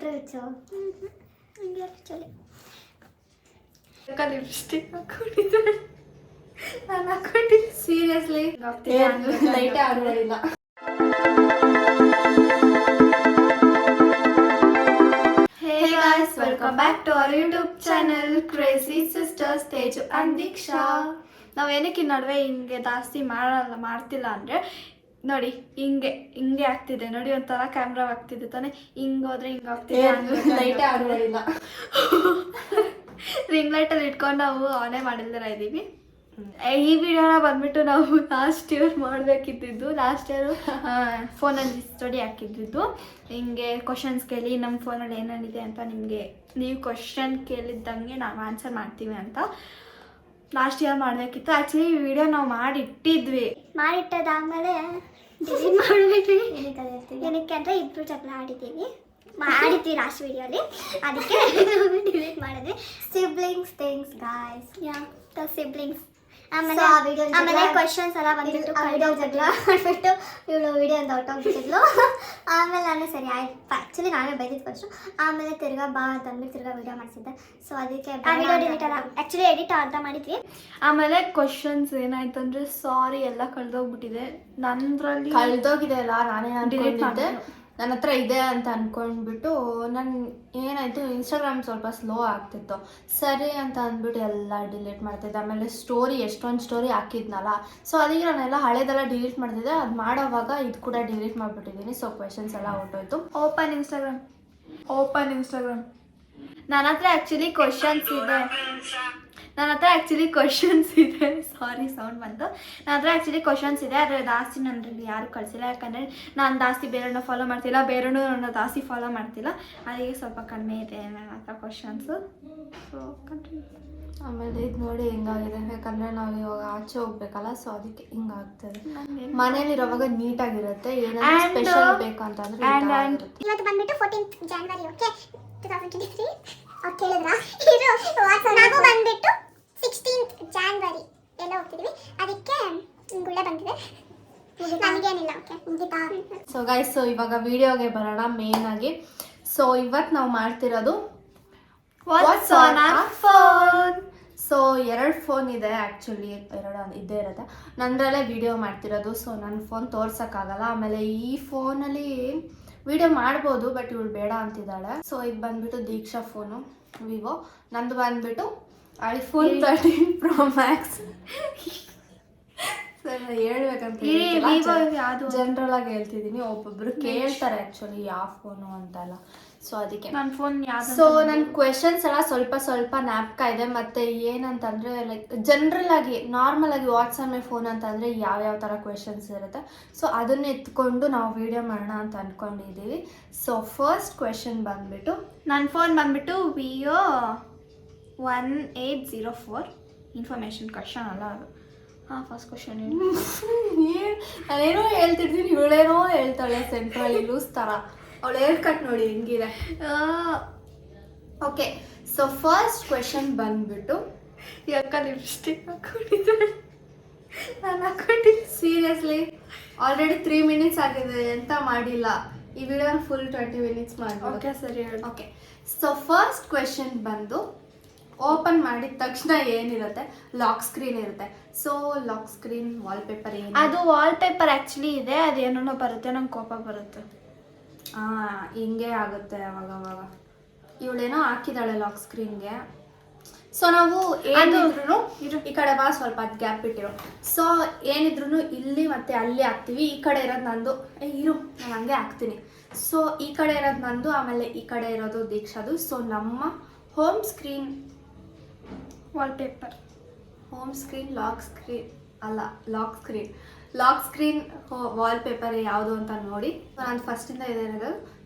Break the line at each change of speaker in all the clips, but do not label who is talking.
ಬಿಟ್ರೆ ಹಿಂಗೆ ಚಳಿ
ಲಿಪ್ಸ್ಟಿಕ್ ಹಾಕೊಂಡಿದ್ದಾಳೆ. ನಾನು ಹಾಕೊಂಡಿದ್ದೆ ಸೀರಿಯಸ್ಲಿ ಲೈಟೇ ಆನ್ ಮಾಡಿಲ್ಲ. Hey guys, welcome back to our YouTube channel Crazy Sisters Teju and ದೀಕ್ಷಾ. ನಾವು ಏನಕ್ಕೆ ಈ ನಡುವೆ ಹಿಂಗೆ ಜಾಸ್ತಿ ಮಾಡ್ತಿಲ್ಲ ಅಂದರೆ ನೋಡಿ ಹಿಂಗೆ ಆಗ್ತಿದೆ ನೋಡಿ, ಒಂಥರ ಕ್ಯಾಮ್ರಾ ಆಗ್ತಿದೆ ತಾನೆ, ಹಿಂಗೆ ಹೋದ್ರೆ ಹಿಂಗೆ ಆಗ್ತಿದೆ. ಲೈಟೇ ಆನ್ ಮಾಡಿಲ್ಲ. ರಿಂಗ್ ಲೈಟಲ್ಲಿ ಇಟ್ಕೊಂಡು ನಾವು ಆನೇ ಮಾಡಿಲ್ದಿರ ಇದ್ದೀವಿ. ಈ ವಿಡಿಯೋನ ಬಂದ್ಬಿಟ್ಟು ನಾವು ಲಾಸ್ಟ್ ಇಯರ್ ಮಾಡಬೇಕಿದ್ದು, ಲಾಸ್ಟ್ ಇಯರು ಫೋನಲ್ಲಿ ಸ್ಟಡಿ ಹಾಕಿದ್ದು. ಹಿಂಗೆ ಕ್ವಶನ್ಸ್ ಕೇಳಿ ನಮ್ಮ ಫೋನಲ್ಲಿ ಏನೇನಿದೆ ಅಂತ ನಿಮಗೆ ನೀವು ಕ್ವಶನ್ ಕೇಳಿದ್ದಂಗೆ ನಾವು ಆನ್ಸರ್ ಮಾಡ್ತೀವಿ ಅಂತ ಲಾಸ್ಟ್ ಇಯರ್ ಮಾಡಬೇಕಿತ್ತು. ಆ್ಯಕ್ಚುಲಿ ಈ ವಿಡಿಯೋ ನಾವು ಮಾಡಿಟ್ಟಿದ್ವಿ,
ಮಾಡಿಟ್ಟದಾದ್ಮೇಲೆ ಡಿಲೀಟ್ ಮಾಡಿಬಿಟ್ವಿ. ಏನಕ್ಕೆ ಅಂದರೆ ಇಬ್ಬರು ಜಗಳ ಆಡಿದ್ದೀವಿ ಲಾಸ್ಟ್ ವಿಡಿಯೋಲಿ, ಅದಕ್ಕೆ ಡಿಲೀಟ್ ಮಾಡಿದ್ವಿ. Siblings things guys, yeah the siblings. ಆಮೇಲೆ ಕ್ವಶನ್ಸ್ ಎಲ್ಲ ಬಂದ್ಬಿಟ್ಟು ವಿಡಿಯೋ ಜಗಳ ಮಾಡಿಬಿಟ್ಟು ಇವಳು ವಿಡಿಯೋ ಅಂತ ಹೊಟ್ಟೋಗ್ಬಿಟ್ಟಿದ್ಲು. ಆಮೇಲೆ ನಾನು ಸರಿ ಆಯ್ತು, ಆ್ಯಕ್ಚುಲಿ ನಾನೇ ಬೈದಿದ್ದು ಫಸ್ಟು. ಆಮೇಲೆ ತಿರ್ಗಾ ಬಾ ಅಂತಂದ್ಬಿಟ್ಟು ತಿರ್ಗಾ ವಿಡಿಯೋ ಮಾಡಿಸಿದ್ದೆ. ಸೊ ಅದಕ್ಕೆ ವಿಡಿಯೋ ಡಿಲೀಟ್ ಅಲ್ಲ, ಆ್ಯಕ್ಚುಲಿ ಎಡಿಟ್ ಅರ್ಧ ಮಾಡಿದ್ವಿ.
ಆಮೇಲೆ ಕ್ವಶನ್ಸ್ ಏನಾಯ್ತು ಅಂದರೆ ಸಾರಿ ಎಲ್ಲ ಕಳೆದೋಗ್ಬಿಟ್ಟಿದೆ. ನಂದ್ರಲ್ಲಿ ಕಳೆದೋಗಿದೆ ಅಲ್ಲ, ನಾನೇ ಡಿಲೀಟ್ ಮಾಡಿದೆ. ನನ್ನ ಹತ್ರ ಇದೆ ಅಂತ ಅಂದ್ಕೊಂಡ್ಬಿಟ್ಟು ನಾನು ಏನಾಯಿತು, ಇನ್ಸ್ಟಾಗ್ರಾಮ್ ಸ್ವಲ್ಪ ಸ್ಲೋ ಆಗ್ತಿತ್ತು. ಸರಿ ಅಂತ ಅಂದ್ಬಿಟ್ಟು ಎಲ್ಲ ಡಿಲೀಟ್ ಮಾಡ್ತಿದ್ದೆ. ಆಮೇಲೆ ಎಷ್ಟೊಂದು ಸ್ಟೋರಿ ಹಾಕಿದ್ನಲ್ಲ, ಸೊ ಅದಕ್ಕೆ ನಾನೆಲ್ಲ ಹಳೇದೆಲ್ಲ ಡಿಲೀಟ್ ಮಾಡ್ತಿದ್ದೆ. ಅದು ಮಾಡೋವಾಗ ಇದು ಕೂಡ ಡಿಲೀಟ್ ಮಾಡಿಬಿಟ್ಟಿದ್ದೀನಿ. ಸೊ ಕ್ವೆಶನ್ಸ್ ಎಲ್ಲ ಹೊರಟೋಯ್ತು. ಓಪನ್ ಇನ್ಸ್ಟಾಗ್ರಾಮ್ ನನ್ನ ಹತ್ರ ಆ್ಯಕ್ಚುಲಿ ಕ್ವಶನ್ಸ್ ಇದೆ. ಸಾರಿ ಸೌಂಡ್ ಬಂತು. ನನ್ನ ಹತ್ರ ಆ್ಯಕ್ಚುಲಿ ಕ್ವಶನ್ಸ್ ಇದೆ, ಆದರೆ ಜಾಸ್ತಿ ನನ್ನಲ್ಲಿ ಯಾರು ಕಳಿಸಿಲ್ಲ. ಯಾಕಂದರೆ ನಾನು ಜಾಸ್ತಿ ಬೇರೆಯವ್ರನ್ನ ಫಾಲೋ ಮಾಡ್ತಿಲ್ಲ, ಬೇರೆಯವ್ರನ್ನೂ ನನ್ನ ಜಾಸ್ತಿ ಫಾಲೋ ಮಾಡ್ತಿಲ್ಲ. ಅದಕ್ಕೆ ಸ್ವಲ್ಪ ಕಡಿಮೆ ಇದೆ ನನ್ನ ಹತ್ರ ಕ್ವಶನ್ಸು. So continue. ಆಮೇಲೆ ಇದು ನೋಡಿ ಹೆಂಗಾಗಿದೆ, ಯಾಕಂದರೆ ನಾವು ಇವಾಗ ಆಚೆ ಹೋಗ್ಬೇಕಲ್ಲ, ಸೊ ಅದಕ್ಕೆ ಹಿಂಗಾಗ್ತದೆ. ಮನೇಲಿರೋವಾಗ ನೀಟಾಗಿರುತ್ತೆ, ಏನಾದರೂ ಸ್ಪೆಷಲ್ ಬೇಕಂತಂದ್ರೆ.
ಇವತ್ತು ಬಂದ್ಬಿಟ್ಟು 14th January, ಓಕೆ 2023. ಅವ್ರು ಕೇಳಿದ್ರಾ ನಾವು ಬಂದ್ಬಿಟ್ಟು 16th January ಎಲ್ಲ ಹೋಗ್ತಿದ್ವಿ, ಅದಕ್ಕೆ ಗುಳ್ಳೆ ಬಂದಿದೆ. ನನಗೇನಿಲ್ಲ, ಓಕೆ ಮುಗಿತಾ.
ಸೊ ಗೈಸ್, ಸೊ ಇವಾಗ ವಿಡಿಯೋಗೆ ಬರೋಣ ಮೇನ್ ಆಗಿ. ಸೊ ಇವತ್ತು ನಾವು ಮಾಡ್ತಿರೋದು what's on our phone. So 2 phone ಇದೆ, ಆ್ಯಕ್ಚುಲಿ 2 ಇದ್ದೇ ಇರುತ್ತೆ. ನಂದ್ರಲ್ಲೇ ವಿಡಿಯೋ ಮಾಡ್ತಿರೋದು. ಸೊ ನನ್ನ ಫೋನ್ ತೋರ್ಸೋಕ್ಕಾಗಲ್ಲ. ಆಮೇಲೆ ಈ ಫೋನಲ್ಲಿ ವಿಡಿಯೋ ಮಾಡ್ಬೋದು, ಬಟ್ ಇವಳು ಬೇಡ ಅಂತಿದ್ದಾಳೆ. ಸೊ ಇದು ಬಂದ್ಬಿಟ್ಟು ದೀಕ್ಷಾ ಫೋನು ವಿವೋ, ನಂದು ಬಂದ್ಬಿಟ್ಟು ಐಫೋನ್ 13 Pro Max. ಸರ್ ಹೇಳ್ಬೇಕಂತ ಜನರಲ್ ಆಗಿ ಹೇಳ್ತಿದ್ದೀನಿ, ಒಬ್ಬೊಬ್ರು ಕೇಳ್ತಾರೆ ಆ್ಯಕ್ಚುಲಿ ಯಾವ ಫೋನು ಅಂತೆಲ್ಲ. ಸೊ ಅದಕ್ಕೆ ನನ್ನ ಫೋನ್ ಯಾವುದು. ಸೊ ನನ್ನ ಕ್ವೆಶನ್ಸ್ ಎಲ್ಲ ಸ್ವಲ್ಪ ನ್ಯಾಪ್ಕಾ ಇದೆ. ಮತ್ತು ಏನಂತಂದರೆ ಲೈಕ್ ಜನರಲ್ ಆಗಿ ನಾರ್ಮಲ್ ಆಗಿ ವಾಟ್ಸಪ್ ಫೋನ್ ಅಂತಂದರೆ ಯಾವ್ಯಾವ ಥರ ಕ್ವೆಶನ್ಸ್ ಇರುತ್ತೆ. ಸೊ ಅದನ್ನ ಎತ್ಕೊಂಡು ನಾವು ವಿಡಿಯೋ ಮಾಡೋಣ ಅಂತ ಅಂದ್ಕೊಂಡಿದ್ದೀವಿ. ಸೊ ಫಸ್ಟ್ ಕ್ವೆಶನ್ ಬಂದ್ಬಿಟ್ಟು, ನನ್ನ ಫೋನ್ ಬಂದ್ಬಿಟ್ಟು Vivo 1804. ಇನ್ಫಾರ್ಮೇಷನ್ ಕ್ವೆಶನ್ ಅಲ್ಲ ಅದು. ಫಸ್ಟ್ ಕ್ವೆಶನ್ ನಾನೇನೋ ಹೇಳ್ತಿರ್ತೀನಿ, ಇವಳೇನೋ ಹೇಳ್ತಾಳೆ ಸೆಂಟ್ರಲ್ ಲೂಸ್ ಥರ. ಅವಳು ಹೇರ್ ಕಟ್ ನೋಡಿ ಹೆಂಗಿದೆ. ಓಕೆ, ಸೊ ಫಸ್ಟ್ ಕ್ವೆಶನ್ ಬಂದ್ಬಿಟ್ಟು, ಯಾಕ ಲಿಪ್ಸ್ಟಿಕ್ ಹಾಕೊಂಡಿದ್ದಾಳೆ. ನಾನು ಹಾಕೊಂಡಿದ್ದೆ ಸೀರಿಯಸ್ಲಿ ಆಲ್ರೆಡಿ 3 minutes ಆಗಿದೆ, ಎಂತ ಮಾಡಿಲ್ಲ. ಈ ವಿಡಿಯೋನ ಫುಲ್ 20 minutes ಮಾಡಿ. ಓಕೆ ಸರಿ ಹೇಳಿ. ಓಕೆ, ಸೊ ಫಸ್ಟ್ ಕ್ವೆಶನ್ ಬಂದು, ಓಪನ್ ಮಾಡಿದ ತಕ್ಷಣ ಏನಿರುತ್ತೆ, ಲಾಕ್ ಸ್ಕ್ರೀನ್ ಇರುತ್ತೆ. ಸೊ ಲಾಕ್ ಸ್ಕ್ರೀನ್ ವಾಲ್ಪೇಪರ್ ಏನು, ಅದು ವಾಲ್ಪೇಪರ್ ಆ್ಯಕ್ಚುಲಿ ಇದೆ. ಅದೇನೋ ಬರುತ್ತೆ, ನಂಗೆ ಕೋಪ ಬರುತ್ತೆ. ಹಿಂಗೆ ಆಗುತ್ತೆ ಅವಾಗ. ಇವಳೇನೋ ಹಾಕಿದಾಳೆ ಲಾಕ್ ಸ್ಕ್ರೀನ್ಗೆ. ಸೊ ನಾವು ಏನಿದ್ರು ಈ ಕಡೆ ಬಾ, ಸ್ವಲ್ಪ ಅದು ಗ್ಯಾಪ್ ಇಟ್ಟಿರೋ. ಸೊ ಏನಿದ್ರು ಇಲ್ಲಿ ಮತ್ತು ಅಲ್ಲಿ ಹಾಕ್ತೀವಿ. ಈ ಕಡೆ ಇರೋದು ನಂದು, ಇರು ನಾನು ಹಂಗೆ ಹಾಕ್ತೀನಿ. ಸೊ ಈ ಕಡೆ ಇರೋದು ನಂದು, ಆಮೇಲೆ ಈ ಕಡೆ ಇರೋದು ದೀಕ್ಷಾದು. ಸೊ ನಮ್ಮ home screen wallpaper, home screen lock screen wallpaper ಯಾವುದು ಅಂತ ನೋಡಿ. ನಾನು ಫಸ್ಟಿಂದ ಇದೆ ಇರೋದು,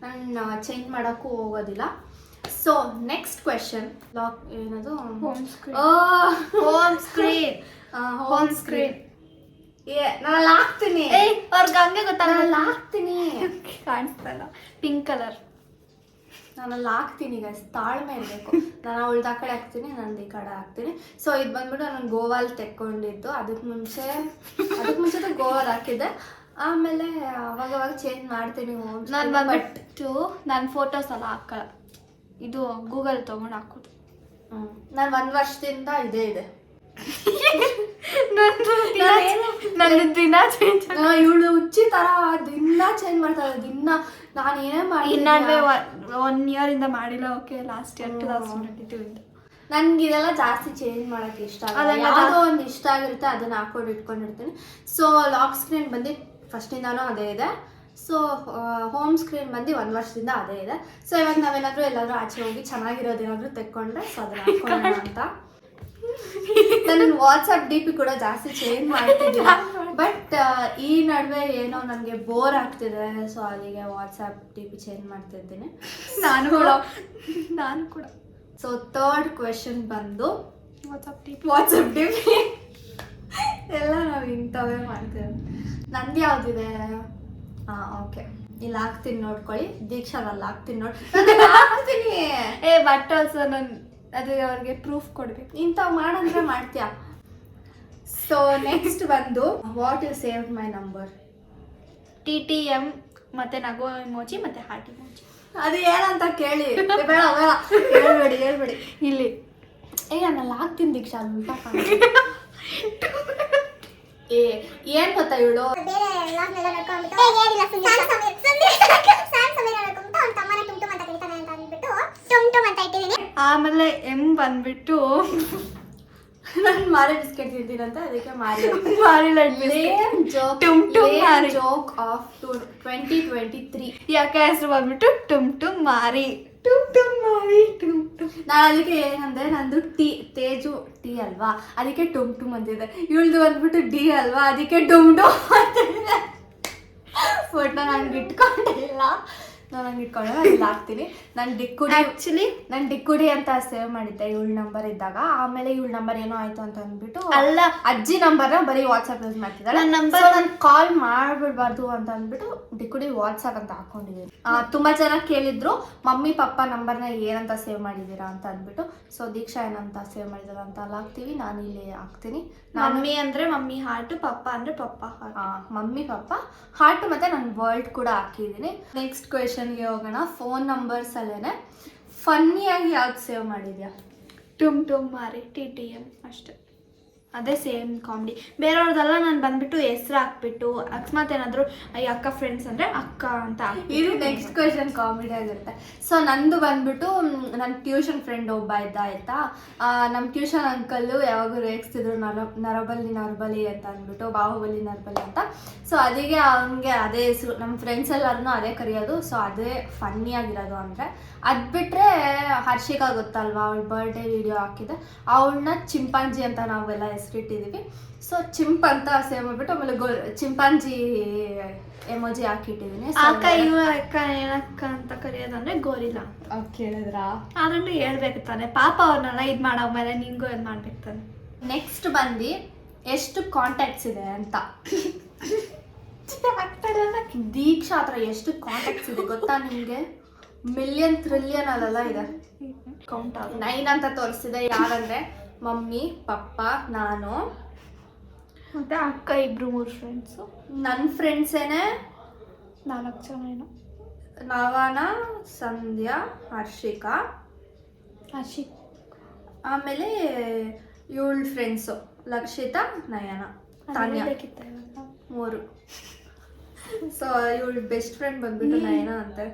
ನಾನು ಚೇಂಜ್ ಮಾಡೋಕ್ಕೂ ಹೋಗೋದಿಲ್ಲ. ಸೊ ನೆಕ್ಸ್ಟ್ ಕ್ವೆಶನ್, ಲಾಕ್ ಏನದು, ಹೋಮ್ ಸ್ಕ್ರೀನ್ ನಾನು ಹಾಕ್ತೀನಿ. ಅವ್ರಿಗೆ ಹಂಗೆ ಗೊತ್ತಾಗ ಹಾಕ್ತೀನಿ, ಕಾಣಿಸ್ತಲ್ಲ. ಪಿಂಕ್ ಕಲರ್ ನಾನಲ್ಲಿ ಹಾಕ್ತೀನಿ ಗೈಸ್, ತಾಳ್ಮೆ ಇರಬೇಕು. ನಾನು ಅವಳ್ದು ಆ ಕಡೆ ಹಾಕ್ತೀನಿ, ನಂದು ಈ ಕಡೆ ಹಾಕ್ತೀನಿ. ಸೊ ಇದು ಬಂದ್ಬಿಟ್ಟು ನಾನು ಗೋವಾಲ್ ತೆಕ್ಕೊಂಡಿದ್ದು. ಅದಕ್ಕೆ ಮುಂಚೆ ಗೋವಾಲ್ ಹಾಕಿದ್ದೆ. ಆಮೇಲೆ ಅವಾಗವಾಗ ಚೇಂಜ್ ಮಾಡ್ತೀನಿ.
ನಾನು ಬಂದ್ಬಿಟ್ಟು ನಾನು ಫೋಟೋಸ್ ಎಲ್ಲ ಹಾಕಲ್ಲ, ಇದು ಗೂಗಲ್ ತೊಗೊಂಡು ಹಾಕೋದು.
ನಾನು 1 ವರ್ಷದಿಂದ ಇದೇ ಇದೆ.
ನನ್ನ ದಿನ ಚೇಂಜ್.
ಇವಳು ಹುಚ್ಚಿ ತರ ದಿನ ಚೇಂಜ್ ಮಾಡ್ತಾಳೆ. ದಿನ ನಾನು ಏನೇ ಮಾಡಿ
ಇನ್ನೊಂದು 1 year ಇಂದ ಮಾಡಿಲ್ಲ. ಓಕೆ, ಲಾಸ್ಟ್ ಇಯರ್ 2022 ಇಂದ
ನನ್ಗೆ ಇದೆಲ್ಲ ಜಾಸ್ತಿ ಚೇಂಜ್ ಮಾಡಕ್ಕೆ ಇಷ್ಟ ಆಗಲ್ಲ. ಯಾವುದೋ ಒಂದು ಇಷ್ಟ ಆಗಿರುತ್ತೆ ಅದನ್ನ ಹಾಕೊಂಡು ಇಟ್ಕೊಂಡಿರ್ತೀನಿ. ಸೊ ಲಾಕ್ ಸ್ಕ್ರೀನ್ ಬಂದು ಫಸ್ಟಿಂದಾನು ಅದೇ ಇದೆ. ಸೊ ಹೋಮ್ ಸ್ಕ್ರೀನ್ ಬಂದು 1 ವರ್ಷದಿಂದ ಅದೇ ಇದೆ. ಸೊ ಇವಾಗ ನಾವೇನಾದ್ರೂ ಎಲ್ಲಾದ್ರೂ ಆಚೆ ಹೋಗಿ ಚೆನ್ನಾಗಿರೋದೇನಾದ್ರೂ ತೆಕ್ಕೊಂಡ್ರೆ ಸೊ ಅದನ್ನ ಹಾಕೊಳ್ಳೋಣ ಅಂತ. ನನ್ನ ವಾಟ್ಸಪ್ ಡಿ ಪಿ ಕೂಡ ಜಾಸ್ತಿ ಚೇಂಜ್ ಮಾಡ್ತಿದ್ದಿಲ್ಲ. ಬಟ್ ಈ ನಡುವೆ ಏನೋ ನನಗೆ ಬೋರ್ ಆಗ್ತಿದೆ. ಸೊ ಅಲ್ಲಿಗೆ ವಾಟ್ಸಪ್ ಡಿ ಪಿ ಚೇಂಜ್ ಮಾಡ್ತಿದ್ದೀನಿ.
ನಾನು ಕೂಡ.
ಸೊ 3rd ಕ್ವೆಶನ್ ಬಂದು
ವಾಟ್ಸಪ್ ಡಿ ಪಿ
ಎಲ್ಲ ನಾವು ಇಂಥವೇ ಮಾಡ್ತೇವೆ. ನಂದು ಯಾವ್ದಿದೆ? ಓಕೆ, ಇಲ್ಲಿ ಹಾಕ್ತೀನಿ ನೋಡ್ಕೊಳ್ಳಿ. ದೀಕ್ಷಾದಲ್ಲಿ ಹಾಕ್ತೀನಿ ನೋಡಿ. ಹಾಕ್ತೀನಿ.
ಬಟ್ ಆಲ್ಸೋ ನಾನು ಅದು ಅವ್ರಿಗೆ ಪ್ರೂಫ್ ಕೊಡ್ಬೇಕು.
ಇಂಥವು ಮಾಡಂದ್ರೆ ಮಾಡ್ತೀಯ. ಸೊ ನೆಕ್ಸ್ಟ್ ಬಂದು what you save my number.
TTM ಮತ್ತೆ ನಗೋ ಇಮೋಜಿ ಮತ್ತೆ ಹಾರ್ಟ್ ಇಮೋಜಿ.
ಅದು ಏನಂತ ಕೇಳಿ. ಬೇಡ ಹೇಳ್ಬೇಡಿ.
ಇಲ್ಲಿ
ನಾನು ಹಾಕ್ತೀನಿ ದೀಕ್ಷಾ. ಏನ್ ಗೊತ್ತಾ ಇವಳು
ಬೇರೆ ಲಾಗ್ನೆಲ್ಲ ನೋಡ್ಕೊಂಡ್ಬಿಟ್ಟು ಏನಿಲ್ಲ ಸಮಯ ನೋಡ್ಕೊಂಡ್ಬಿಟ್ಟು ಅವ್ನ ತಮ್ಮನ ಟುಮ್ ಟುಮ್ ಅಂತ ಕರೀತಾನೆ ಅಂತ ಅಂದ್ಬಿಟ್ಟು ಟುಮ್ ಟುಮ್ ಅಂತ ಇಟ್ಟಿದ್ದೀನಿ.
ಆಮೇಲೆ ಬಂದ್ಬಿಟ್ಟು
ನಾನು ಮಾರಿ ಬಿಸ್ಕೆಟ್ ತಿಂತೀನಂತ ಅದಕ್ಕೆ
ಮಾರಿ ಲಡ್ ಬಿಸ್ಕೆಟ್
ಜೋಕ್ ಆಫ್ 2023.
ಯಾಕೆ ಹೆಸರು ಬಂದ್ಬಿಟ್ಟು ಟುಮ್ ಟುಮ್ ಮಾರಿ ಮಾರಿ.
ನಾನು ಅದಕ್ಕೆ ಏನಂದ್ರೆ ನಂದು ತೇಜು ಟಿ ಅಲ್ವಾ, ಅದಕ್ಕೆ ಟುಮ್ ಟುಮ್ ಅಂತಿದೆ. ಇವಳ್ದು ಬಂದ್ಬಿಟ್ಟು ಡಿ ಅಲ್ವಾ, ಅದಕ್ಕೆ ಡುಮ್ ಡುಮ್ ಅಂತಿದೆ. ಬಟ್ ನಾನು ಇಟ್ಕೊಂಡಿಲ್ಲ. ಇಲ್ಲಿ ಹಾಕ್ತೀನಿ. ನಾನು ಡಿಕ್ಕುಡಿ ಅಂತ ಸೇವ್ ಮಾಡಿದ್ದೆ ಇವಳ ನಂಬರ್ ಇದ್ದಾಗ. ಆಮೇಲೆ ಇವಳ ನಂಬರ್ ಏನೋ ಆಯ್ತು ಅಂತ ಅಂದ್ಬಿಟ್ಟು
ಅಲ್ಲ
ಅಜ್ಜಿ ನಂಬರ್ನ ಬರೀ ವಾಟ್ಸ್ಆಪ್ ಯೂಸ್ ಮಾಡ್ತಿದ್ದಾಳೆ. ನಾನು ಕಾಲ್ ಮಾಡ್ಬಿಡ್ಬಾರ್ದು ಅಂತ ಅಂದ್ಬಿಟ್ಟು ಡಿಕ್ಕುಡಿ ವಾಟ್ಸ್ಆಪ್ ಅಂತ ಹಾಕೊಂಡಿದ್ದೀನಿ. ತುಂಬಾ ಜನ ಕೇಳಿದ್ರು ಮಮ್ಮಿ ಪಪ್ಪ ನಂಬರ್ನ ಏನಂತ ಸೇವ್ ಮಾಡಿದ್ದೀರಾ ಅಂತ ಅಂದ್ಬಿಟ್ಟು. ಸೊ ದೀಕ್ಷಾ ಏನಂತ ಸೇವ್ ಮಾಡಿದಾರ ಅಂತ ಅಲ್ಲಿ ಹಾಕ್ತೀವಿ. ನಾನು ಇಲ್ಲಿ ಹಾಕ್ತೀನಿ.
ಮಮ್ಮಿ ಅಂದ್ರೆ ಮಮ್ಮಿ ಹಾರ್ಟ್, ಪಪ್ಪ ಅಂದ್ರೆ ಪಪ್ಪ ಹಾರ್ಟ್.
ಮಮ್ಮಿ ಪಪ್ಪ ಹಾರ್ಟ್ ಮತ್ತೆ ನಾನು ವರ್ಲ್ಡ್ ಕೂಡ ಹಾಕಿದ್ದೀನಿ. ನೆಕ್ಸ್ಟ್ ಕ್ವೆಶನ್ಗೆ ಹೋಗೋಣ. ಫೋನ್ ನಂಬರ್ಸ್ ಅಲ್ಲೇನೆ ಫನ್ನಿಯಾಗಿ ಯಾವ್ದು ಸೇವ್ ಮಾಡಿದ್ಯಾ?
ಟುಮ್ ಟುಮ್ ಮಾರಿ TTM ಅಷ್ಟೆ. ಅದೇ ಸೇಮ್ ಕಾಮಿಡಿ. ಬೇರೆಯವ್ರದ್ದೆಲ್ಲ ನಾನು ಬಂದ್ಬಿಟ್ಟು ಹೆಸ್ರು ಹಾಕ್ಬಿಟ್ಟು ಅಕಸ್ಮಾತ್ ಏನಾದರೂ ಈ ಅಕ್ಕ ಫ್ರೆಂಡ್ಸ್ ಅಂದರೆ ಅಕ್ಕ ಅಂತ
ಇದು ನೆಕ್ಸ್ಟ್ ಕ್ವೆಶನ್ ಕಾಮಿಡಿ ಆಗಿರುತ್ತೆ. ಸೊ ನಂದು ಬಂದ್ಬಿಟ್ಟು ನನ್ನ ಟ್ಯೂಷನ್ ಫ್ರೆಂಡ್ ಒಬ್ಬ ಇದ್ದ ಆಯ್ತಾ. ನಮ್ಮ ಟ್ಯೂಷನ್ ಅಂಕಲ್ಲು ಯಾವಾಗೂ ರೇಗಿಸ್ತಿದ್ರು ನರಬಲಿ ಅಂತ ಅಂದ್ಬಿಟ್ಟು, ಬಾಹುಬಲಿ ನರಬಲಿ ಅಂತ. ಸೊ ಅದಕ್ಕೆ ಅವನಿಗೆ ಅದೇ ಹೆಸರು. ನಮ್ಮ ಫ್ರೆಂಡ್ಸ್ ಎಲ್ಲರೂ ಅದೇ ಕರೆಯೋದು. ಸೊ ಅದೇ ಫನ್ನಿ ಆಗಿರೋದು ಅಂದರೆ. ಅದು ಬಿಟ್ಟರೆ ಹರ್ಷಿಕಾ ಗೊತ್ತಲ್ವಾ, ಅವಳ ಬರ್ಡೇ ವಿಡಿಯೋ ಹಾಕಿದೆ. ಅವಳನ್ನ ಚಿಂಪಾಂಜಿ ಅಂತ ನಾವೆಲ್ಲ ಹೆಸರಿಟ್ಟಿದ್ದೀವಿ. ಸೊ ಚಿಂಪ್ ಅಂತ ಸೇವ್ ಮಾಡಿಬಿಟ್ಟು ಆಮೇಲೆ ಚಿಂಪಾಂಜಿ ಎಮೋಜಿ ಹಾಕಿಟ್ಟಿದ್ದೀನಿ.
ಅಕ್ಕ ಅಕ್ಕ ಏನಕ್ಕ ಅಂತ ಕರೆಯೋದಂದ್ರೆ ಗೋರಿಲ್ಲ ಅಂತ
ಕೇಳಿದ್ರಾ?
ಅದನ್ನು ಹೇಳ್ಬೇಕು ತಾನೆ. ಪಾಪ ಅವ್ರನ್ನೆಲ್ಲ ಇದು ಮಾಡೋ ಮೇಲೆ ನಿನ್ಗೂ ಇದು ಮಾಡ್ಬೇಕು ತಾನೆ.
ನೆಕ್ಸ್ಟ್ ಬಂದು ಎಷ್ಟು ಕಾಂಟ್ಯಾಕ್ಟ್ಸ್ ಇದೆ ಅಂತ. ದೀಕ್ಷಾ ಹತ್ರ ಎಷ್ಟು ಕಾಂಟ್ಯಾಕ್ಟ್ಸ್ ಇದೆ ಗೊತ್ತಾ ನಿಮಗೆ? ಮಿಲಿಯನ್ ಟ್ರಿಲಿಯನ್ ಅಲ್ಲೆಲ್ಲ ಇದೆ.
ಕೌಂಟ್
9 ಅಂತ ತೋರಿಸ್ತಿದೆ. ಯಾರಂದ್ರೆ ಮಮ್ಮಿ ಪಪ್ಪ ನಾನು
ಮತ್ತೆ ಅಕ್ಕ 2-3 ಫ್ರೆಂಡ್ಸು.
ನನ್ನ ಫ್ರೆಂಡ್ಸೇನೆ
4 ಜನ ಏನೋ.
ನವನ, ಸಂಧ್ಯಾ, ಹರ್ಷಿಕಾ, ಆಮೇಲೆ ಇವಳ ಫ್ರೆಂಡ್ಸು ಲಕ್ಷಿತಾ, ನಯನ, ತಾನ್ಯ, 3. ಸೊ ಇವಳು ಬೆಸ್ಟ್ ಫ್ರೆಂಡ್ ಬಂದ್ಬಿಟ್ಟು ನಯನ ಅಂತೆ.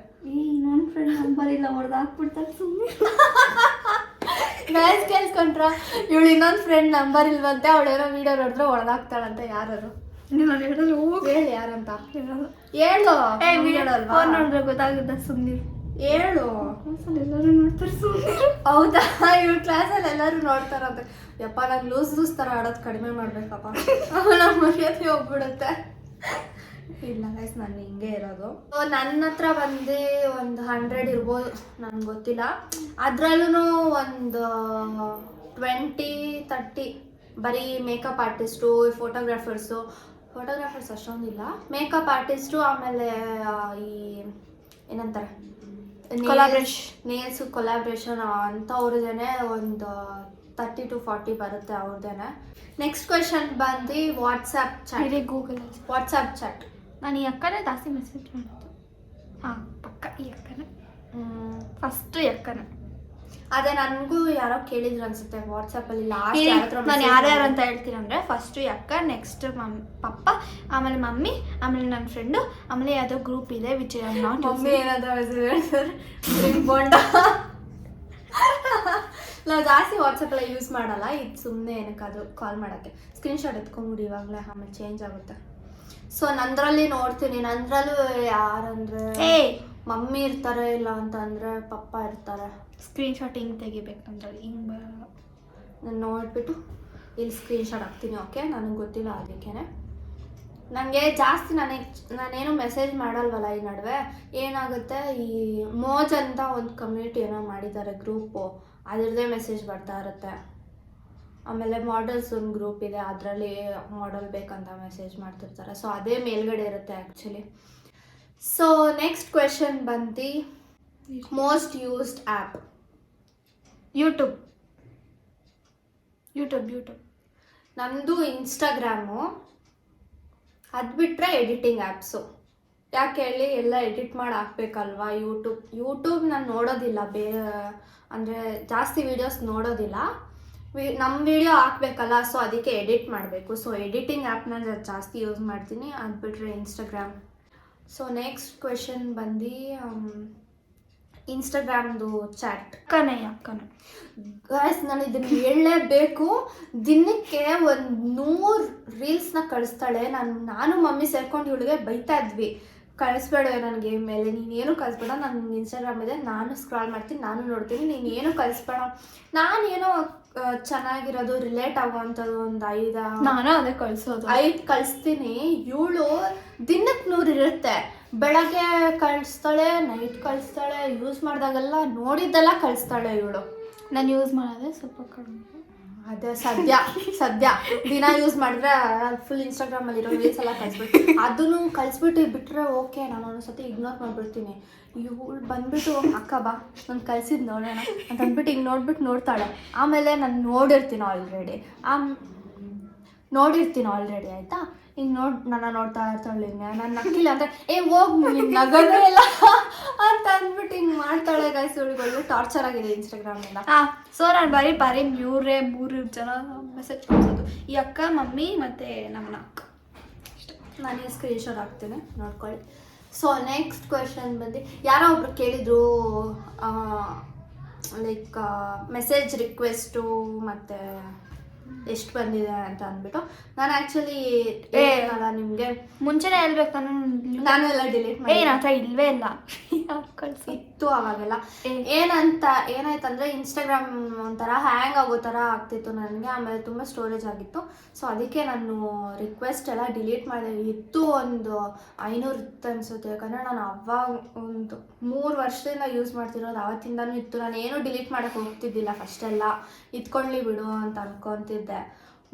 ನನ್ನ ಫ್ರೆಂಡ್ ನಂಬರ್ ಇಲ್ಲ, ಹೊಡೆದು ಹಾಕ್ಬಿಡ್ತಾರೆ ಸುಮ್ಮನೆ.
ಮ್ಯಾಚ್ ಕೇಳ್ಕೊಂಡ್ರ ಇವಳು ಇನ್ನೊಂದು ಫ್ರೆಂಡ್ ನಂಬರ್ ಇಲ್ವಂತೆ. ಅವಳೇನೋ ವಿಡಿಯೋ ನೋಡಿದ್ರೆ ಹೊಡೆದಾಕ್ತಾಳಂತೆ. ಯಾರು ಹೇಳಿ ಯಾರಂತ ಹೇಳು.
ಫೋನ್ ನೋಡಿದ್ರೆ ಗೊತ್ತಾಗುತ್ತೆ ಸುಮ್ಮನೆ
ಹೇಳು.
ಎಲ್ಲರೂ ನೋಡ್ತಾರೆ ಸುಮ್ಮನೆ.
ಹೌದಾ? ಇವಳು ಕ್ಲಾಸಲ್ಲಿ ಎಲ್ಲರೂ ನೋಡ್ತಾರಂತೆ. ಯಪ್ಪ ನಾನು ಲೂಸ್ ಥರ ಆಡೋದು ಕಡಿಮೆ ಮಾಡ್ಬೇಕಪ್ಪ, ನಮ್ಮ ಮರ್ಯಾದೆ ಹೋಗ್ಬಿಡುತ್ತೆ. ಇಲ್ಲ ಗೈಸ್, ನಾನು ಹಿಂಗೆ ಇರೋದು. ನನ್ನ ಹತ್ರ ಬಂದು ಒಂದು 100 ಇರ್ಬೋದು, ನನಗೆ ಗೊತ್ತಿಲ್ಲ. ಅದರಲ್ಲೂ ಒಂದು 20-30 ಬರೀ ಮೇಕಪ್ ಆರ್ಟಿಸ್ಟು, ಫೋಟೋಗ್ರಾಫರ್ಸ್ ಅಷ್ಟೊಂದಿಲ್ಲ. ಮೇಕಪ್ ಆರ್ಟಿಸ್ಟು, ಆಮೇಲೆ ಈ ಏನಂತಾರೆ ನೇಲ್ಸು ಕೊಲಾಬ್ರೇಷನ್ ಅಂಥವ್ರದ್ದೇನೆ ಒಂದು 30 to 40 ಬರುತ್ತೆ ಅವ್ರದ್ದೇನೆ. ನೆಕ್ಸ್ಟ್ ಕ್ವೆಶನ್ ಬಂದು WhatsApp chat.
Google
WhatsApp chat
ನಾನು ಈ ಅಕ್ಕನೇ ಜಾಸ್ತಿ ಮೆಸೇಜ್ ಮಾಡೋದು. ಹಾಂ ಪಕ್ಕ ಈ ಅಕ್ಕನೇ ಫಸ್ಟು ಈ ಅಕ್ಕನೇ.
ಅದೇ ನನಗೂ ಯಾರೋ ಕೇಳಿದ್ರು ಅನ್ಸುತ್ತೆ ವಾಟ್ಸಪ್ಪಲ್ಲಿ ಲಾಸ್ಟ್
ನಾನು ಯಾರ್ಯಾರು ಅಂತ ಹೇಳ್ತೀನಿ ಅಂದರೆ ಫಸ್ಟು ಈ ಅಕ್ಕ, ನೆಕ್ಸ್ಟ್ ಪಪ್ಪ, ಆಮೇಲೆ ಮಮ್ಮಿ, ಆಮೇಲೆ ನನ್ನ ಫ್ರೆಂಡು, ಆಮೇಲೆ ಯಾವುದೋ ಗ್ರೂಪ್ ಇದೆ ವಿಚ್ ನಾಟ್.
ಮಮ್ಮಿ ಏನಾದರೂ ಬೋಂಡ ನಾವು ಜಾಸ್ತಿ ವಾಟ್ಸಪ್ಪೆಲ್ಲ ಯೂಸ್ ಮಾಡಲ್ಲ, ಇದು ಸುಮ್ಮನೆ ಏನಕ್ಕಾದ್ರು ಕಾಲ್ ಮಾಡೋಕ್ಕೆ. ಸ್ಕ್ರೀನ್ಶಾಟ್ ಎತ್ಕೊಂಬಿಡಿ ಇವಾಗಲೇ, ಆಮೇಲೆ ಚೇಂಜ್ ಆಗುತ್ತೆ. ಸೊ ನಂದ್ರಲ್ಲಿ ನೋಡ್ತೀನಿ, ನಂದ್ರಲ್ಲೂ ಯಾರಂದರೆ ಮಮ್ಮಿ ಇರ್ತಾರೆ, ಇಲ್ಲ ಅಂತಂದರೆ ಪಪ್ಪ ಇರ್ತಾರೆ.
ಸ್ಕ್ರೀನ್ಶಾಟ್ ಹಿಂಗೆ ತೆಗಿಬೇಕಂದ್ರೆ ಹಿಂಗೆ ಬರಲ್ಲ.
ನಾನು ನೋಡಿಬಿಟ್ಟು ಇಲ್ಲಿ ಸ್ಕ್ರೀನ್ಶಾಟ್ ಹಾಕ್ತೀನಿ. ಓಕೆ, ನನಗೆ ಗೊತ್ತಿಲ್ಲ ಅದಕ್ಕೇ. ನನಗೆ ಜಾಸ್ತಿ ನಾನೇನು ಮೆಸೇಜ್ ಮಾಡಲ್ವಲ್ಲ ಈ ನಡುವೆ. ಏನಾಗುತ್ತೆ, ಈ ಮೋಜ್ ಅಂತ ಒಂದು ಕಮ್ಯುನಿಟಿ ಏನೋ ಮಾಡಿದ್ದಾರೆ ಗ್ರೂಪು, ಅದರದ್ದೇ ಮೆಸೇಜ್ ಬರ್ತಾ ಇರುತ್ತೆ. ಆಮೇಲೆ ಮಾಡಲ್ಸ್ ಒಂದು ಗ್ರೂಪ್ ಇದೆ, ಅದರಲ್ಲಿ ಮಾಡಲ್ ಬೇಕಂತ ಮೆಸೇಜ್ ಮಾಡ್ತಿರ್ತಾರೆ. ಸೊ ಅದೇ ಮೇಲ್ಗಡೆ ಇರುತ್ತೆ ಆ್ಯಕ್ಚುಲಿ. ಸೊ ನೆಕ್ಸ್ಟ್ ಕ್ವೆಶನ್ ಬಂದು ಮೋಸ್ಟ್ ಯೂಸ್ಡ್ ಆ್ಯಪ್.
ಯೂಟ್ಯೂಬ್.
ನಮ್ಮದು ಇನ್ಸ್ಟಾಗ್ರಾಮು, ಅದು ಬಿಟ್ಟರೆ ಎಡಿಟಿಂಗ್ ಆ್ಯಪ್ಸು. ಯಾಕೆ ಹೇಳಿ, ಎಲ್ಲ ಎಡಿಟ್ ಮಾಡಿ ಹಾಕ್ಬೇಕಲ್ವಾ. ಯೂಟ್ಯೂಬ್ ನಾನು ನೋಡೋದಿಲ್ಲ, ಅಂದರೆ ಜಾಸ್ತಿ ವೀಡಿಯೋಸ್ ನೋಡೋದಿಲ್ಲ. ನಮ್ಮ ವೀಡಿಯೋ ಹಾಕ್ಬೇಕಲ್ಲ, ಸೊ ಅದಕ್ಕೆ ಎಡಿಟ್ ಮಾಡಬೇಕು. ಸೊ ಎಡಿಟಿಂಗ್ ಆ್ಯಪ್ನ ಜಾಸ್ತಿ ಯೂಸ್ ಮಾಡ್ತೀನಿ, ಅದು ಬಿಟ್ಟರೆ ಇನ್ಸ್ಟಾಗ್ರಾಮ್. ಸೊ ನೆಕ್ಸ್ಟ್ ಕ್ವೆಶನ್ ಬಂದು ಇನ್ಸ್ಟಾಗ್ರಾಮ್ದು ಚಾಟ್.
ಅಕ್ಕನೇ
ಗಾಯ್ಸ್, ನಾನು ಇದನ್ನು ಹೇಳಲೇಬೇಕು. ದಿನಕ್ಕೆ 100 ರೀಲ್ಸ್ನ ಕಳಿಸ್ತಾಳೆ. ನಾನು ಮಮ್ಮಿ ಸೇರ್ಕೊಂಡು ಇವಳಿಗೆ ಬೈತಾ ಇದ್ವಿ, ಕಳಿಸ್ಬೇಡ ನನಗೆ ಮೇಲೆ, ನೀನೇನು ಕಳಿಸ್ಬೇಡ, ನನ್ನ ಇನ್ಸ್ಟಾಗ್ರಾಮ್ ಇದೆ, ನಾನು ಸ್ಕ್ರಾಲ್ ಮಾಡ್ತೀನಿ, ನಾನು ನೋಡ್ತೀನಿ, ನೀನೇನು ಕಳಿಸ್ಬೇಡ. ನಾನೇನೋ ಚೆನ್ನಾಗಿರೋದು ರಿಲೇಟ್ ಆಗುವಂಥದ್ದು ಒಂದು
5
ಕಳಿಸ್ತೀನಿ. ಇವಳು ದಿನಕ್ಕೆ 100 ಇರುತ್ತೆ. ಬೆಳಗ್ಗೆ ಕಳಿಸ್ತಾಳೆ, ನೈಟ್ ಕಳಿಸ್ತಾಳೆ, ಯೂಸ್ ಮಾಡಿದಾಗೆಲ್ಲ ನೋಡಿದ್ದೆಲ್ಲ ಕಳಿಸ್ತಾಳೆ ಇವಳು.
ನಾನು ಯೂಸ್ ಮಾಡೋದೇ ಸ್ವಲ್ಪ ಕಡಿಮೆ.
ಅದೇ ಸದ್ಯ ದಿನ ಯೂಸ್ ಮಾಡಿದ್ರೆ ಫುಲ್ ಇನ್ಸ್ಟಾಗ್ರಾಮಲ್ಲಿರೋ ರೀಲ್ಸ್ ಎಲ್ಲ ಕಳಿಸ್ಬಿಟ್ಟು ಅದನ್ನು ಕಳಿಸ್ಬಿಟ್ಟು ಬಿಟ್ಟರೆ ಓಕೆ, ನಾನು ಒಂದೊಂದ್ಸತಿ ಇಗ್ನೋರ್ ಮಾಡಿಬಿಡ್ತೀನಿ. ಇವಳು ಬಂದ್ಬಿಟ್ಟು ಅಕ್ಕ ಬಾ ನಾನು ಕಳ್ಸಿದ್ದು ನೋಡೋಣ ಅಂತ ಅಂದ್ಬಿಟ್ಟು ಹಿಂಗೆ ನೋಡ್ತಾಳೆ. ಆಮೇಲೆ ನಾನು ನೋಡಿರ್ತೀನಿ ಆಲ್ರೆಡಿ ಆಯಿತಾ. ಹಿಂಗೆ ನನ್ನ ನೋಡ್ತಾ ಇರ್ತಾಳೆ, ಹಿಂಗೆ ನಾನು ನಕ್ಕಿಲ್ಲ ಅಂತ ಹೋಗಿ ನಗದೇ ಇಲ್ಲ ಅಂತ ಅಂದ್ಬಿಟ್ಟು ಹಿಂಗೆ ಮಾಡ್ತಾಳೆ. ಗೈಸ್, ಇವಳಿಗೆ ಟಾರ್ಚರ್ ಆಗಿದೆ ಇನ್ಸ್ಟಾಗ್ರಾಮಿಂದ.
ಸೊ ನಾನು ಬರೀ 3 ಜನ ಮೆಸೇಜ್ ಕಳಿಸೋದು, ಈ ಅಕ್ಕ, ಮಮ್ಮಿ ಮತ್ತು ನಮ್ಮ ಅಕ್ಕ ಅಷ್ಟೇ.
ನಾನೇ ಸ್ಕ್ರೀನ್ಶಾಟ್ ಹಾಕ್ತೀನಿ, ನೋಡ್ಕೊಳ್ಳಿ. ಸೊ ನೆಕ್ಸ್ಟ್ ಕ್ವೆಶನ್ ಬಂದು ಯಾರೋ ಒಬ್ರು ಕೇಳಿದ್ರು, ಲೈಕ್ ಮೆಸೇಜ್ ರಿಕ್ವೆಸ್ಟು ಮತ್ತು ಎಷ್ಟು ಬಂದಿದೆ ಅಂತ ಅಂದ್ಬಿಟ್ಟು. ನಾನು ಆ್ಯಕ್ಚುಲಿ ಏನಲ್ಲ ನಿಮಗೆ
ಮುಂಚೆನೇ ಹೇಳ್ಬೇಕು,
ನಾನು ಎಲ್ಲ ಡಿಲೀಟ್ ಮಾಡಿ
ನನ್ನ ಹತ್ರ ಇಲ್ವೇ ಇಲ್ಲ
ಇತ್ತು ಅವಾಗೆಲ್ಲ. ಏನಾಯ್ತಂದರೆ ಇನ್ಸ್ಟಾಗ್ರಾಮ್ ಒಂಥರ ಹ್ಯಾಂಗ್ ಆಗೋ ಥರ ಆಗ್ತಿತ್ತು ನನಗೆ. ಆಮೇಲೆ ತುಂಬ ಸ್ಟೋರೇಜ್ ಆಗಿತ್ತು. ಸೊ ಅದಕ್ಕೆ ನಾನು ರಿಕ್ವೆಸ್ಟ್ ಎಲ್ಲ ಡಿಲೀಟ್ ಮಾಡಿದೆ. ಇತ್ತು ಒಂದು 500 ಇತ್ತು ಅನಿಸುತ್ತೆ. ಯಾಕಂದರೆ ನಾನು ಅವಾಗ ಒಂದು 3 ವರ್ಷದಿಂದ ಯೂಸ್ ಮಾಡ್ತಿರೋದು, ಆವತ್ತಿಂದನೂ ಇತ್ತು. ನಾನು ಏನೂ ಡಿಲೀಟ್ ಮಾಡೋಕ್ಕೆ ಹೋಗ್ತಿದ್ದಿಲ್ಲ ಫಸ್ಟೆಲ್ಲ, ಇತ್ಕೊಳ್ಳಿ ಬಿಡು ಅಂತ ಅಂದ್ಕೊತಿದ್ದೆ.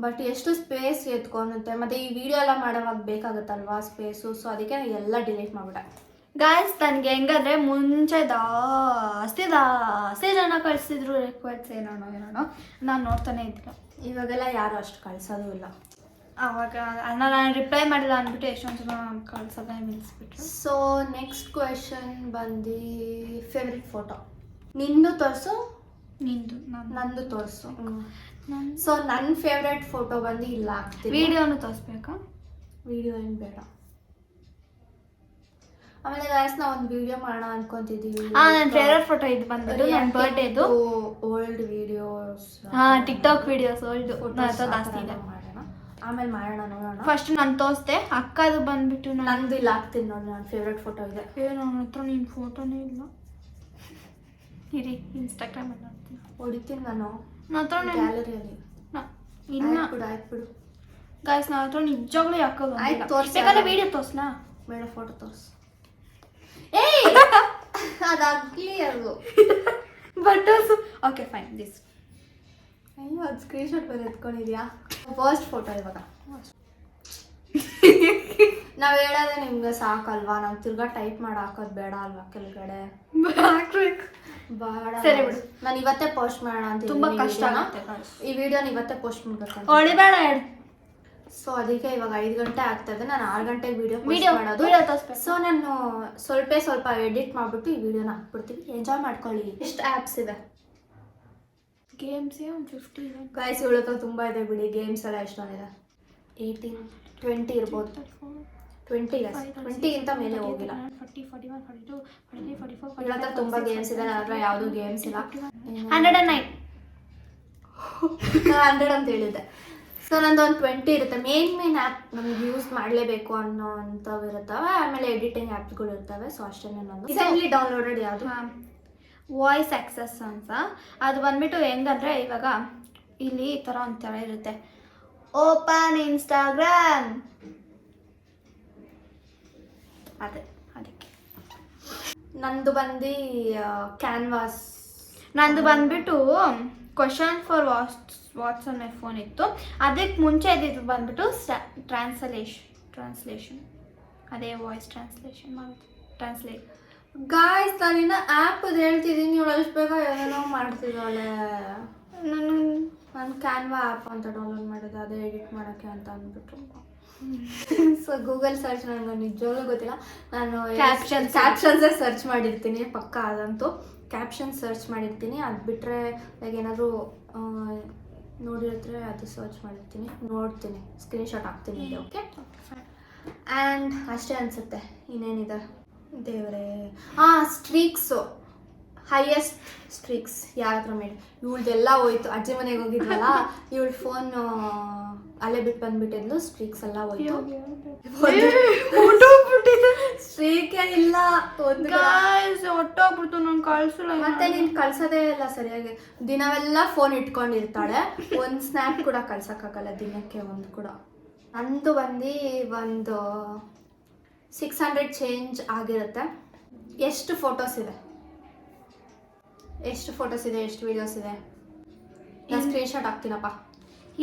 ಬಟ್ ಎಷ್ಟು ಸ್ಪೇಸ್ ಎತ್ಕೊಳುತ್ತೆ, ಮತ್ತು ಈ ವಿಡಿಯೋ ಎಲ್ಲ ಮಾಡೋವಾಗ ಬೇಕಾಗುತ್ತಲ್ವಾ ಸ್ಪೇಸು. ಸೊ ಅದಕ್ಕೆ ನಾನು ಎಲ್ಲ ಡಿಲೀಟ್ ಮಾಡಿಬಿಟ್ಟೆ.
ಗಾಯ್ಸ್, ನನಗೆ ಹೆಂಗಂದರೆ ಮುಂಚೆ ಜಾಸ್ತಿ ಜನ ಕಳಿಸಿದ್ರು ರಿಕ್ವೆಸ್ಟ್ ಏನೋ ನಾನು ನೋಡ್ತಾನೆ ಇದ್ದಿಲ್ಲ.
ಇವಾಗೆಲ್ಲ ಯಾರು ಅಷ್ಟು ಕಳಿಸೋದು ಇಲ್ಲ.
ಆವಾಗ ನಾನು ರಿಪ್ಲೈ ಮಾಡಿಲ್ಲ ಅಂದ್ಬಿಟ್ಟು ಎಷ್ಟೊಂದು ಜನ ಕಳ್ಸೋದೇ ನಿಲ್ಲಿಸ್ಬಿಟ್ರು.
ಸೊ ನೆಕ್ಸ್ಟ್ ಕ್ವೆಶನ್ ಬಂದು ಫೇವ್ರೆಟ್ ಫೋಟೋ. ನಿಂದು ತೋರಿಸು, ನಂದು ತೋರಿಸು. ಸೊ ನನ್ನ ಫೇವ್ರೆಟ್ ಫೋಟೋ ಬಂದು ಇಲ್ಲ ಆಗ್ತೀನಿ.
ವಿಡಿಯೋನು ತೋರಿಸ್ಬೇಕಾ?
ವಿಡಿಯೋ ಏನು ಬೇಡ. ಆಮೇಲೆ ಗಾಯ್ಸ್, ನಾವು ಒಂದು ವಿಡಿಯೋ ಮಾಡೋಣ ಅನ್ಕೊಂತಿದ್ದೀವಿ.
ನನ್ನ ಫೇವ್ರೆಟ್ ಫೋಟೋ ಇದು ಬಂದ್ಬಿಟ್ಟು ನನ್ನ ಬರ್ಡೇದು
old videos.
TikTok videos old ಜಾಸ್ತಿ ಇದೆ.
ಆಮೇಲೆ ಮಾಡೋಣ, ನೋಡೋಣ.
ಫಸ್ಟ್ ನಾನು ತೋರಿಸ್ದೆ ಅಕ್ಕದು ಬಂದ್ಬಿಟ್ಟು
ನಂದು ಇಲ್ಲ ಆಗ್ತೀನಿ ನೋಡಿ. ನನ್ನ ಫೇವ್ರೆಟ್ ಫೋಟೋ ಇದೆ.
ನನ್ನ ಹತ್ರ ನಿನ್ನ ಫೋಟೋನೇ ಇಲ್ಲ. ಇರಿ, ಇನ್ಸ್ಟಾಗ್ರಾಮಲ್ಲಿ ನೋಡ್ತೀನಿ,
ಹೊಡಿತೀನಿ ನಾನು.
ನನ್ನ ಹತ್ರ
ಗ್ಯಾಲರಿಯಲ್ಲಿ ಆಯ್ತು ಬಿಡು.
ಗಾಯ್ಸ್, ನನ್ನ ಹತ್ರ ನಿಜವಾಗ್ಲೂ ಯಾಕೋದು
ಆಯ್ತು, ತೋರಿಸಿ.
ಬೇಕಾದ್ರೆ ವಿಡಿಯೋ ತೋರಿಸ್ನಾ?
ಬೇಡ, ಫೋಟೋ ತೋರಿಸು. ಅದಾಗ್ಲಿ ಅದು
ಬಟ್ ಓಕೆ ಫೈನ್. ದಿಸ್
ಅಯ್ಯೋ, ಅದು ಸ್ಕ್ರೀನ್ಶಾಟ್ ಬೇರೆ ಎತ್ಕೊಂಡಿದ್ಯಾ? ಫಸ್ಟ್ ಫೋಟೋ ಇವಾಗ ನಾವು ಹೇಳೋದೇ ನಿಮ್ಗೆ ಸಾಕಲ್ವಾ? ನಾವು ತಿರ್ಗಾ ಟೈಪ್ ಮಾಡಿ ಹಾಕೋದು ಬೇಡ ಅಲ್ವಾ ಕೆಳಗಡೆ? ಬೇಡ,
ಸರಿ ಬಿಡು.
ನಾನು ಇವತ್ತೇ ಪೋಸ್ಟ್ ಮಾಡೋಣ ಅಂತ.
ತುಂಬಾ ಕಷ್ಟ ಆಗುತ್ತೆ.
ಈ ವಿಡಿಯೋನ ಇವತ್ತೇ ಪೋಸ್ಟ್ ಮಾಡ್ಬೇಕಂತ.
ಹೊಡಿಬೇಡ,
ಸೊ ಅದಕ್ಕೆ ಇವಾಗ 5 ಗಂಟೆ ಆಗ್ತದೆ. ನಾನು 6 ಗಂಟೆಗೆ ವಿಡಿಯೋ ಮಾಡೋದು.
ವಿಡಿಯೋ ತೋರಿಸ್ಬೇಕು.
ಸೊ ನಾನು ಸ್ವಲ್ಪ ಎಡಿಟ್ ಮಾಡಿಬಿಟ್ಟು ಈ ವಿಡಿಯೋನ ಹಾಕ್ಬಿಡ್ತೀವಿ. ಎಂಜಾಯ್ ಮಾಡ್ಕೊಳ್ಳಿ. ಎಷ್ಟು ಆ್ಯಪ್ಸ್ ಇದೆ
ಗೇಮ್ಸ್ ಒಂದು 50 ಇದೆ
ಗಾಯ್ಸ್. ಇವಳ ಹತ್ರ ತುಂಬ ಇದೆ ಬಿಡಿ. ಗೇಮ್ಸ್ ಎಲ್ಲ ಎಷ್ಟೊಂದಿದೆ. 18 20 ಇರ್ಬೋದು. 20ಗಿಂತ ಮೇಲೆ ಹೋಗಿಲ್ಲ.
40 41 42 43 44
ಇವಳ ಹತ್ರ ತುಂಬ ಗೇಮ್ಸ್ ಇದೆ. ನನ್ನ ಹತ್ರ ಯಾವುದೂ ಗೇಮ್ಸ್ ಇಲ್ಲ.
109
100 ಅಂತ ಹೇಳಿದ್ದೆ. ಸೊ ನಂದು ಒಂದು 20 ಇರುತ್ತೆ. ಮೇನ್ ಆ್ಯಪ್ ನಮ್ಗೆ ಯೂಸ್ ಮಾಡಲೇಬೇಕು ಅನ್ನೋ ಅಂಥವು ಇರುತ್ತವೆ. ಆಮೇಲೆ ಎಡಿಟಿಂಗ್ ಆ್ಯಪ್ಸ್ಗಳು ಇರ್ತವೆ. ಸೊ ಅಷ್ಟೇ ನಂದು ರೀಸೆಂಟ್ಲಿ ಡೌನ್ಲೋಡೆಡ್ ಯಾವುದು
ವಾಯ್ಸ್ ಆಕ್ಸೆಸ್ ಅಂತ. ಅದು ಬಂದ್ಬಿಟ್ಟು ಹೆಂಗಂದ್ರೆ ಇವಾಗ ಇಲ್ಲಿ ಈ ಥರ ಒಂಥರ ಇರುತ್ತೆ, ಓಪನ್ ಇನ್ಸ್ಟಾಗ್ರಾಮ್, ಅದಕ್ಕೆ
ನಂದು ಬಂದು ಕ್ಯಾನ್ವಾಸ್.
ನಂದು ಬಂದ್ಬಿಟ್ಟು question for what's on my phone ಇತ್ತು. ಅದಕ್ಕೆ ಮುಂಚೆ ಇದ್ದಿದ್ದು ಬಂದ್ಬಿಟ್ಟು ಟ್ರಾನ್ಸ್ಲೇಷನ್, ಅದೇ ವಾಯ್ಸ್ ಟ್ರಾನ್ಸ್ಲೇಷನ್ ಮಾಡೋದು, ಟ್ರಾನ್ಸ್ಲೇಟ್.
ಗಾಯ್ಸ್ ನಾನಿನ್ನ ಆ್ಯಪ್ ಅದು ಹೇಳ್ತಿದ್ದೀನಿ. ಇವಳು ಅಷ್ಟು ಬೇಗ ಏನೇನೋ ಮಾಡ್ತಿದ್ದಾಳೆ. ನಾನು ಕ್ಯಾನ್ವಾ ಆ್ಯಪ್ ಅಂತ ಡೌನ್ಲೋಡ್ ಮಾಡಿದೆ, ಅದೇ ಎಡಿಟ್ ಮಾಡೋಕ್ಕೆ ಅಂತ ಅಂದ್ಬಿಟ್ಟು. ಸೊ ಗೂಗಲ್ ಸರ್ಚ್ ನನಗೆ ನಿಜವಾಗ್ಲೂ ಗೊತ್ತಿಲ್ಲ. ನಾನು ಕ್ಯಾಪ್ಷನ್ಸೇ ಸರ್ಚ್ ಮಾಡಿರ್ತೀನಿ ಪಕ್ಕ. ಅದಂತೂ ಕ್ಯಾಪ್ಷನ್ ಸರ್ಚ್ ಮಾಡಿರ್ತೀನಿ. ಅದು ಬಿಟ್ಟರೆ ಈಗ ಏನಾದರೂ ನೋಡಿರ್ತಾರೆ ಅದು ಸರ್ಚ್ ಮಾಡಿರ್ತೀನಿ, ನೋಡ್ತೀನಿ, ಸ್ಕ್ರೀನ್ಶಾಟ್ ಹಾಕ್ತೀನಿ. ಓಕೆ ಆ್ಯಂಡ್ ಅಷ್ಟೇ ಅನಿಸುತ್ತೆ. ಇನ್ನೇನಿದೆ ದೇವರೇ. ಸ್ಟ್ರೀಕ್ಸು, ಹೈಯೆಸ್ಟ್ ಸ್ಟ್ರೀಕ್ಸ್ ಯಾರ ಹತ್ರ ಮಾಡಿ ಇವಳ್ದೆಲ್ಲ ಹೋಯ್ತು. ಅಜ್ಜಿ ಮನೆಗೆ ಹೋಗಿದ್ವಲ್ಲ, ಇವಳು ಫೋನ್ ಅಲ್ಲೇ ಬಿಟ್ಟು ಬಂದ್ಬಿಟ್ಟಿದ್ಲು. ಸ್ಟ್ರೀಕ್ಸ್ ಎಲ್ಲ ಹೋಯ್ತು. ಸ್ಟ್ರೀಕೇ ಇಲ್ಲ.
ಒಟ್ಟೋಗ್ಬಿಡ್ತು. ನಾನು ಕಳ್ಸಲ್ಲ.
ಮತ್ತೆ ನೀನು ಕಳ್ಸೋದೇ ಇಲ್ಲ ಸರಿಯಾಗಿ. ದಿನವೆಲ್ಲ ಫೋನ್ ಇಟ್ಕೊಂಡಿರ್ತಾಳೆ. ಒಂದು ಸ್ನ್ಯಾಪ್ ಕೂಡ ಕಳ್ಸೋಕ್ಕಾಗಲ್ಲ ದಿನಕ್ಕೆ ಒಂದು ಕೂಡ. ನಂದು ಬಂದು ಒಂದು 600 ಚೇಂಜ್ ಆಗಿರುತ್ತೆ. ಎಷ್ಟು ಫೋಟೋಸ್ ಇದೆ, ಎಷ್ಟು ವೀಡಿಯೋಸ್ ಇದೆ, ನಾನು ಸ್ಕ್ರೀನ್ಶಾಟ್ ಹಾಕ್ತೀನಪ್ಪ.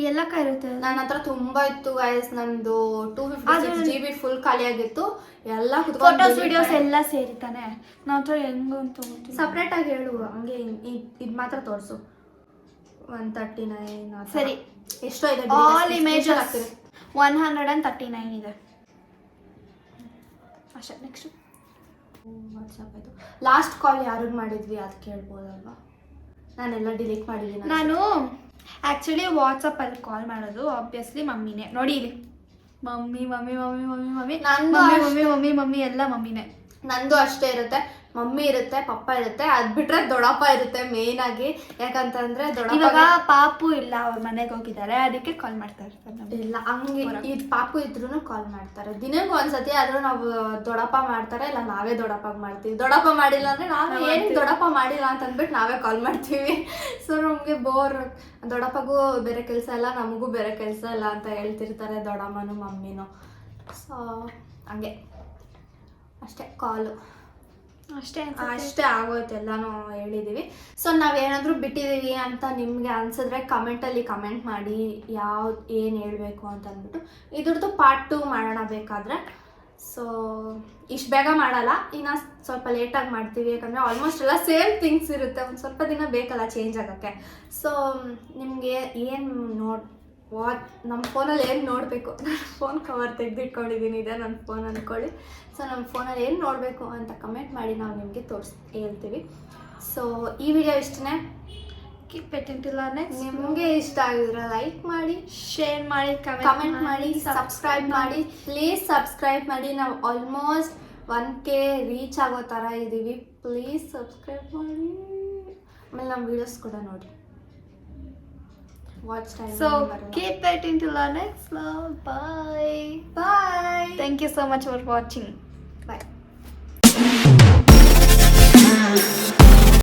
ಎಲ್ಲ ಇರುತ್ತೆ.
ನನ್ನ ಹತ್ರ ತುಂಬ ಇತ್ತು ಗೈಸ್. ನಂದು 256 GB ಫುಲ್ ಖಾಲಿ ಆಗಿತ್ತು. ಎಲ್ಲ
ಫೋಟೋಸ್ ವಿಡಿಯೋಸ್ ಎಲ್ಲ ಸೇರಿತಾನೆ. ನನ್ನ ಹತ್ರ ಹೆಂಗು ಅಂತ
ಸಪ್ರೇಟ್ ಆಗಿ ಹೇಳು. ಹಂಗೆ ಇದು ಮಾತ್ರ ತೋರಿಸು. 139
ಸರಿ.
ಎಷ್ಟೋ ಇದೆ.
ಆಲ್ ಇಮೇಜಸ್ 139 ಇದೆ ಅಷ್ಟೇ. ನೆಕ್ಸ್ಟ್
ವಾಟ್ಸಪ್ ಆಯಿತು. ಲಾಸ್ಟ್ ಕಾಲ್ ಯಾರಿಗೆ ಮಾಡಿದ್ವಿ ಅದು ಕೇಳ್ಬೋದಲ್ವಾ? ನಾನೆಲ್ಲ ಡಿಲೀಟ್ ಮಾಡಿದ್ದೀನಿ.
ನಾನು ಆ್ಯಕ್ಚುಲಿ ವಾಟ್ಸಪ್ಪಲ್ಲಿ ಕಾಲ್ ಮಾಡೋದು ಆಬ್ವಿಯಸ್ಲಿ ಮಮ್ಮಿನೇ. ನೋಡಿ ಇಲ್ಲಿ mummy mummy mummy mummy mummy mummy mummy mummy ಎಲ್ಲ ಮಮ್ಮಿನೇ.
ನಂದು ಅಷ್ಟೇ ಇರುತ್ತೆ. ಮಮ್ಮಿ ಇರುತ್ತೆ, ಪಪ್ಪ ಇರುತ್ತೆ. ಅದು ಬಿಟ್ರೆ ದೊಡ್ಡಪ್ಪ ಇರುತ್ತೆ ಮೇನ್ ಆಗಿ. ಯಾಕಂತಂದ್ರೆ
ಇವಾಗ ಪಾಪು ಇಲ್ಲ, ಅವ್ರ ಮನೆಗೆ ಹೋಗಿದ್ದಾರೆ, ಅದಕ್ಕೆ ಕಾಲ್ ಮಾಡ್ತಾ ಇರ್ತಾರೆ.
ಇಲ್ಲ ಹಂಗೆ ಇದು ಪಾಪು ಇದ್ರೂ ಕಾಲ್ ಮಾಡ್ತಾರೆ ದಿನಕ್ಕೆ ಒಂದ್ಸತಿ. ಆದ್ರೂ ನಾವು ದೊಡ್ಡಪ್ಪ ಮಾಡ್ತಾರೆ, ಇಲ್ಲ ನಾವೇ ದೊಡ್ಡಪ್ಪಾಗ ಮಾಡ್ತೀವಿ. ದೊಡ್ಡಪ್ಪ ಮಾಡಿಲ್ಲ ಅಂದ್ರೆ ನಾವು ಏನು ದೊಡ್ಡಪ್ಪ ಮಾಡಿಲ್ಲ ಅಂತ ಅಂದ್ಬಿಟ್ಟು ನಾವೇ ಕಾಲ್ ಮಾಡ್ತೀವಿ. ಸೊ ನಮಗೆ ಬೋರ್. ದೊಡ್ಡಪ್ಪಗೂ ಬೇರೆ ಕೆಲಸ ಇಲ್ಲ, ನಮಗೂ ಬೇರೆ ಕೆಲಸ ಇಲ್ಲ ಅಂತ ಹೇಳ್ತಿರ್ತಾರೆ ದೊಡ್ಡಮ್ಮನೂ ಮಮ್ಮಿನೂ. ಸೊ ಹಂಗೆ ಅಷ್ಟೇ ಕಾಲು ಅಷ್ಟೇ ಆಗೋಯ್ತು. ಎಲ್ಲನೂ ಹೇಳಿದ್ದೀವಿ. ಸೊ ನಾವೇನಾದರೂ ಬಿಟ್ಟಿದ್ದೀವಿ ಅಂತ ನಿಮಗೆ ಅನಿಸಿದ್ರೆ ಕಮೆಂಟಲ್ಲಿ ಕಮೆಂಟ್ ಮಾಡಿ ಏನು ಹೇಳಬೇಕು ಅಂತ ಅಂದ್ಬಿಟ್ಟು. ಇದ್ರದ್ದು ಪಾರ್ಟ್ 2 ಮಾಡೋಣ ಬೇಕಾದರೆ. ಸೊ ಇಷ್ಟು ಬೇಗ ಮಾಡಲ್ಲ, ಇನ್ನು ಸ್ವಲ್ಪ ಲೇಟಾಗಿ ಮಾಡ್ತೀವಿ. ಯಾಕಂದರೆ ಆಲ್ಮೋಸ್ಟ್ ಎಲ್ಲ ಸೇಮ್ ಥಿಂಗ್ಸ್ ಇರುತ್ತೆ. ಒಂದು ಸ್ವಲ್ಪ ದಿನ ಬೇಕಲ್ಲ ಚೇಂಜ್ ಆಗೋಕ್ಕೆ. ಸೊ ನಿಮಗೆ ಏನು ನಮ್ಮ ಫೋನಲ್ಲಿ ಏನು ನೋಡಬೇಕು, ನಾನು ಫೋನ್ ಕವರ್ ತೆಗೆದಿಟ್ಕೊಂಡಿದ್ದೀನಿ, ಇದೆ ನನ್ನ ಫೋನ್ ಅಂದ್ಕೊಳ್ಳಿ. ಸೊ ನಮ್ಮ ಫೋನಲ್ಲಿ ಏನು ನೋಡಬೇಕು ಅಂತ ಕಮೆಂಟ್ ಮಾಡಿ ನಾವು ನಿಮಗೆ ಹೇಳ್ತೀವಿ. ಸೊ ಈ ವಿಡಿಯೋ ಇಷ್ಟನೇ.
Keep it until next.
ನಿಮಗೆ ಇಷ್ಟ ಆಗಿದ್ರೆ ಲೈಕ್ ಮಾಡಿ,
ಶೇರ್ ಮಾಡಿ,
ಕಮೆಂಟ್ ಮಾಡಿ, ಸಬ್ಸ್ಕ್ರೈಬ್ ಮಾಡಿ. ಪ್ಲೀಸ್ ಸಬ್ಸ್ಕ್ರೈಬ್ ಮಾಡಿ. ನಾವು ಆಲ್ಮೋಸ್ಟ್ 1K ರೀಚ್ ಆಗೋ ಥರ ಇದ್ದೀವಿ. ಪ್ಲೀಸ್ ಸಬ್ಸ್ಕ್ರೈಬ್ ಮಾಡಿ. ಆಮೇಲೆ ನಮ್ಮ ವೀಡಿಯೋಸ್ ಕೂಡ ನೋಡಿ. Watch time.
So keep it until our next vlog. Bye.
Bye.
Thank you so much for watching.
Bye.